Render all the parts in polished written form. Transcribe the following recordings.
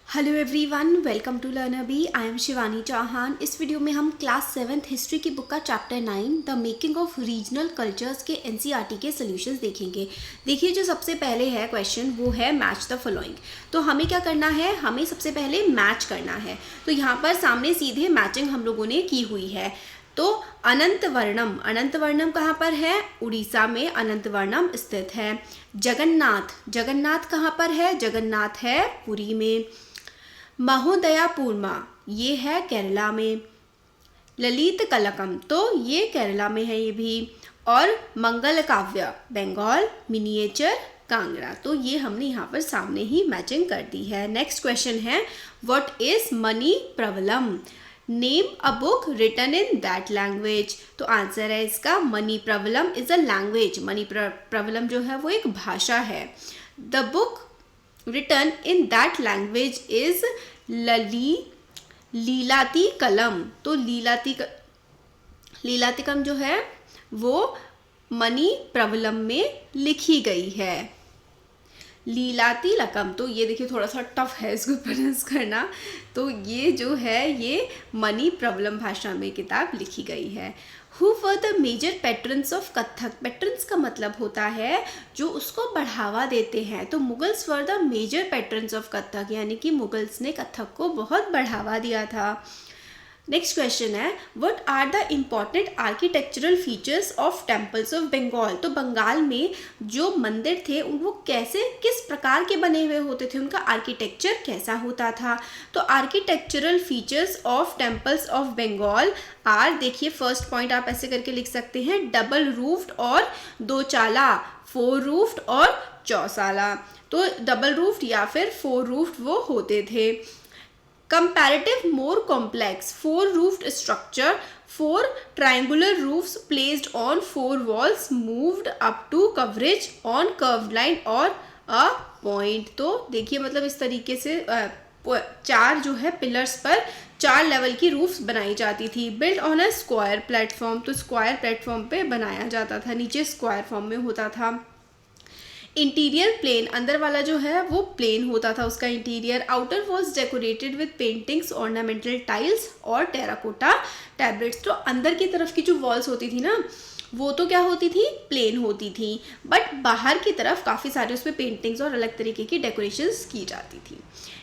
Hello everyone, welcome to Learner B. I am Shivani Chauhan. इस video में हम क्लास 7th हिस्ट्री की बुक का chapter 9 the making of regional cultures के NCERT के सॉल्यूशंस देखेंगे। देखिए, जो सबसे पहले है क्वेश्चन वो है मैच द फॉलोइंग। तो हमें क्या करना है, हमें सबसे पहले मैच करना है। तो यहाँ पर सामने सीधे मैचिंग हम लोगों ने की हुई है। तो अनंतवर्णम कहाँ पर है? उड़ीसा में अनंतवर्णम स्थित है। जगन्नाथ कहाँ पर है? जगन्नाथ है पुरी में। महोदयापुरमा ये है केरला में। ललित कलकम तो ये केरला में है ये भी। और मंगल काव्य बंगाल। मिनिएचर कांगड़ा, तो ये हमने यहाँ पर सामने ही मैचिंग कर दी है। नेक्स्ट क्वेश्चन है what is Manipravalam? Name a book written in that language. तो आंसर है इसका Manipravalam is a language. Manipravalam जो है वो एक भाषा है। The book written in that language is Lilatilakam. तो लीलातिकम जो है वो मनी प्रवलम में लिखी गई है। लीलाती लकम, तो ये देखिए थोड़ा सा टफ है इसको प्रोनाउंस करना। तो ये जो है ये मनी प्रवलम भाषा में किताब लिखी गई है। Who were the major patrons of Kathak? Patrons का मतलब होता है जो उसको बढ़ावा देते हैं। तो Mughals were the major patrons of Kathak, यानी कि मुगल्स ने कथक को बहुत बढ़ावा दिया था। नेक्स्ट क्वेश्चन है what are the important architectural features of temples of Bengal? तो बंगाल में जो मंदिर थे वो किस प्रकार के बने हुए होते थे, उनका आर्किटेक्चर कैसा होता था? तो architectural features of temples of Bengal are, देखिए फर्स्ट पॉइंट आप ऐसे करके लिख सकते हैं, डबल रूफ्ड और दो चाला, फोर रूफ्ड और चौसाला। तो डबल रूफ्ड या फिर फोर रूफ्ड वो होते थे। Comparative more complex, four roofed structure, four triangular roofs placed on four walls moved up to coverage on curved line or a point। तो देखिए मतलब इस तरीके से चार जो है पिलर्स पर चार लेवल की रूफ्स बनाई जाती थी। Build on a square platform, तो स्क्वायर प्लेटफॉर्म पे बनाया जाता था, नीचे स्क्वायर फॉर्म में होता था। इंटीरियर प्लेन, अंदर वाला जो है वो प्लेन होता था उसका interior. Outer was decorated with paintings, ornamental tiles और टेराकोटा टैबलेट्स। तो अंदर की तरफ की जो वॉल्स होती थी ना वो तो क्या होती थी, प्लेन होती थी, बट बाहर की तरफ काफ़ी सारे उसमें पेंटिंग्स और अलग तरीके की डेकोरेशंस की जाती थी।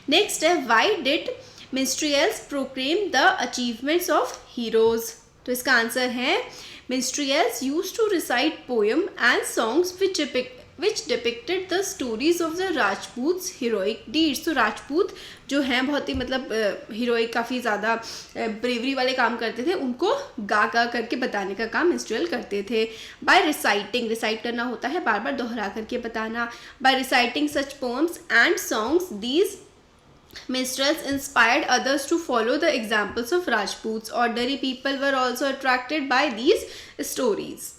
नेक्स्ट है why did minstrels proclaim the achievements of heroes? तो इसका आंसर है minstrels used to recite poem and songs which depicted the stories of the Rajputs heroic deeds। तो राजपूत जो हैं बहुत ही मतलब हीरोइक, काफ़ी ज़्यादा ब्रेवरी वाले काम करते थे, उनको गा करके बताने का काम मिनिस्ट्रियल करते थे। बाय रिसाइटिंग, रिसाइट करना होता है बार बार दोहरा करके बताना। By reciting such poems and songs these minstrels inspired others to follow the examples of Rajputs। Ordinary people were also attracted by these stories।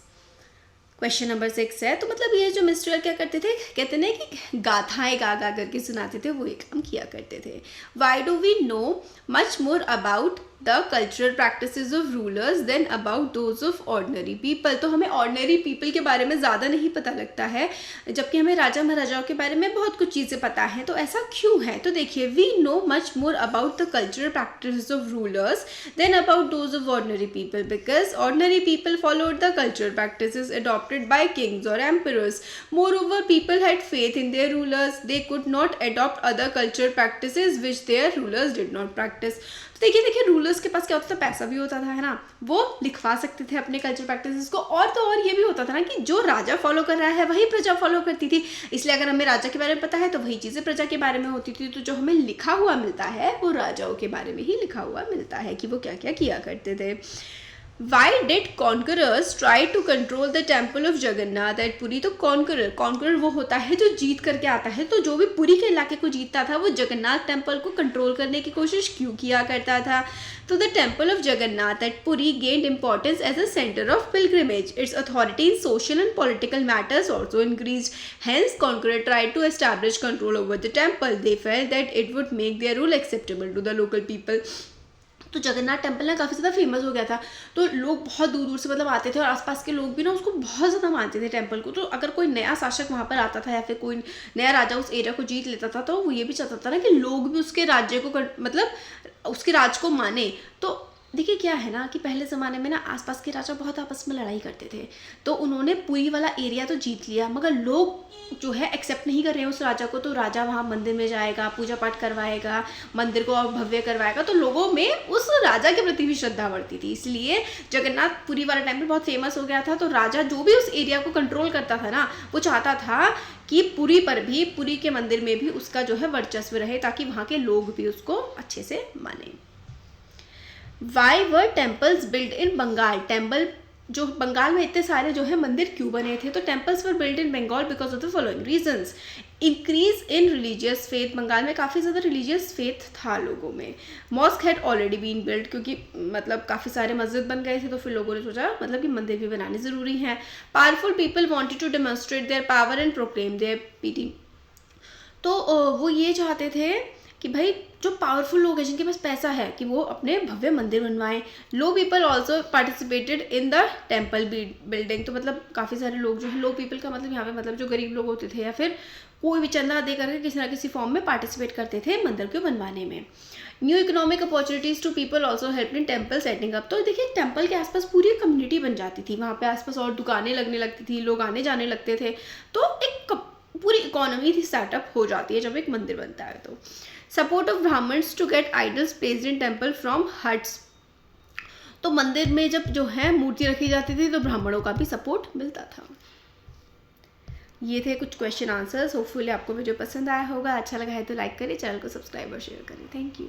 Question number 6 है, तो मतलब ये जो मिनिस्ट्रियल क्या करते थे, कहते हैं कि गाथाएं गा करके सुनाते थे, वो एक काम किया करते थे। Why do we know much more about the cultural practices of rulers than about those of ordinary people? तो हमें ऑर्डिनरी पीपल के बारे में ज़्यादा नहीं पता लगता है, जबकि हमें राजा महाराजाओं के बारे में बहुत कुछ चीज़ें पता हैं। तो ऐसा क्यों है? तो देखिए, we know much more about the cultural practices of rulers than about those of ordinary people because ordinary people followed the cultural practices adopted by kings or emperors। Moreover, people had faith in their rulers। They could not adopt other cultural practices which their rulers did not practice। तो देखिए rulers के पास क्या होता था, पैसा भी होता था, है ना, वो लिखवा सकते थे अपने कल्चर प्रैक्टिसेस को। और तो और ये भी होता था ना कि जो राजा फॉलो कर रहा है वही प्रजा फॉलो करती थी, इसलिए अगर हमें राजा के बारे में पता है तो वही चीज़ें प्रजा के बारे में होती थी। तो जो हमें लिखा हुआ मिलता है वो राजाओं के बारे में ही लिखा हुआ मिलता है कि वो क्या क्या किया करते थे। Why did conquerors try to control the temple of Jagannath at Puri? तो conqueror वो होता है जो जीत करके आता है। तो जो भी पुरी के इलाके को जीतता था वो जगन्नाथ टेम्पल को कंट्रोल करने की कोशिश क्यों किया करता था? तो the temple of Jagannath at Puri gained importance as a center of pilgrimage। Its authority in social and political matters also increased। Hence, conqueror tried to establish control over the temple। They felt that it would make their rule acceptable to the local people। तो Jagannath temple ना काफ़ी ज़्यादा famous हो गया था, तो लोग बहुत दूर दूर से मतलब आते थे और आसपास के लोग भी ना उसको बहुत ज़्यादा मानते थे टेम्पल को। तो अगर कोई नया शासक वहाँ पर आता था या फिर कोई नया राजा उस एरिया को जीत लेता था, तो वो ये भी चाहता था ना कि लोग भी उसके राज्य को मतलब उसके राज को माने। तो देखिए क्या है ना कि पहले ज़माने में ना आसपास के राजा बहुत आपस में लड़ाई करते थे, तो उन्होंने पुरी वाला एरिया तो जीत लिया, मगर लोग जो है एक्सेप्ट नहीं कर रहे हैं उस राजा को। तो राजा वहाँ मंदिर में जाएगा, पूजा पाठ करवाएगा, मंदिर को और भव्य करवाएगा, तो लोगों में उस राजा के प्रति भी श्रद्धा बढ़ती थी। इसलिए जगन्नाथ पुरी वाला टेम्पल बहुत फेमस हो गया था। तो राजा जो भी उस एरिया को कंट्रोल करता था ना, वो चाहता था कि पुरी पर भी, पुरी के मंदिर में भी उसका जो है वर्चस्व रहे, ताकि वहाँ के लोग भी उसको अच्छे से माने। Why were temples build in Bengal? Temple जो बंगाल में इतने सारे जो है मंदिर क्यों बने थे? तो temples were build in Bengal because of the following reasons. Increase in religious faith, Bengal में काफ़ी ज़्यादा रिलीजियस फेथ था लोगों में। Mosque had already been build, क्योंकि मतलब काफ़ी सारे मस्जिद बन गए थे, तो फिर लोगों ने सोचा मतलब कि मंदिर भी बनाने ज़रूरी हैं। Powerful people wanted to demonstrate their power and proclaim their piety. तो वो ये चाहते थे कि भाई जो पावरफुल लोग हैं, जिनके पास पैसा है, कि वो अपने भव्य मंदिर बनवाएं। Low people also participated in the temple building. तो मतलब काफ़ी सारे लोग जो है, लो पीपल का मतलब यहाँ पे मतलब जो गरीब लोग होते थे या फिर कोई भी चंदा दे करके किसी ना किसी फॉर्म में पार्टिसिपेट करते थे मंदिर को बनवाने में। New economic opportunities to people also help in temple setting up. तो देखिए टेम्पल के आसपास पूरी कम्युनिटी बन जाती थी, वहाँ पे आसपास और दुकानें लगने लगती थी, लोग आने जाने लगते थे, तो एक पूरी इकोनॉमी थी स्टार्टअप हो जाती है जब एक मंदिर बनता है। तो support of Brahmins to get idols placed in temple from huts. तो मंदिर में जब जो है मूर्ति रखी जाती थी तो ब्राह्मणों का भी सपोर्ट मिलता था। ये थे कुछ क्वेश्चन आंसर्स। होपफुली आपको वीडियो पसंद आया होगा, अच्छा लगा है तो लाइक करें, चैनल को सब्सक्राइब और शेयर करें। Thank you.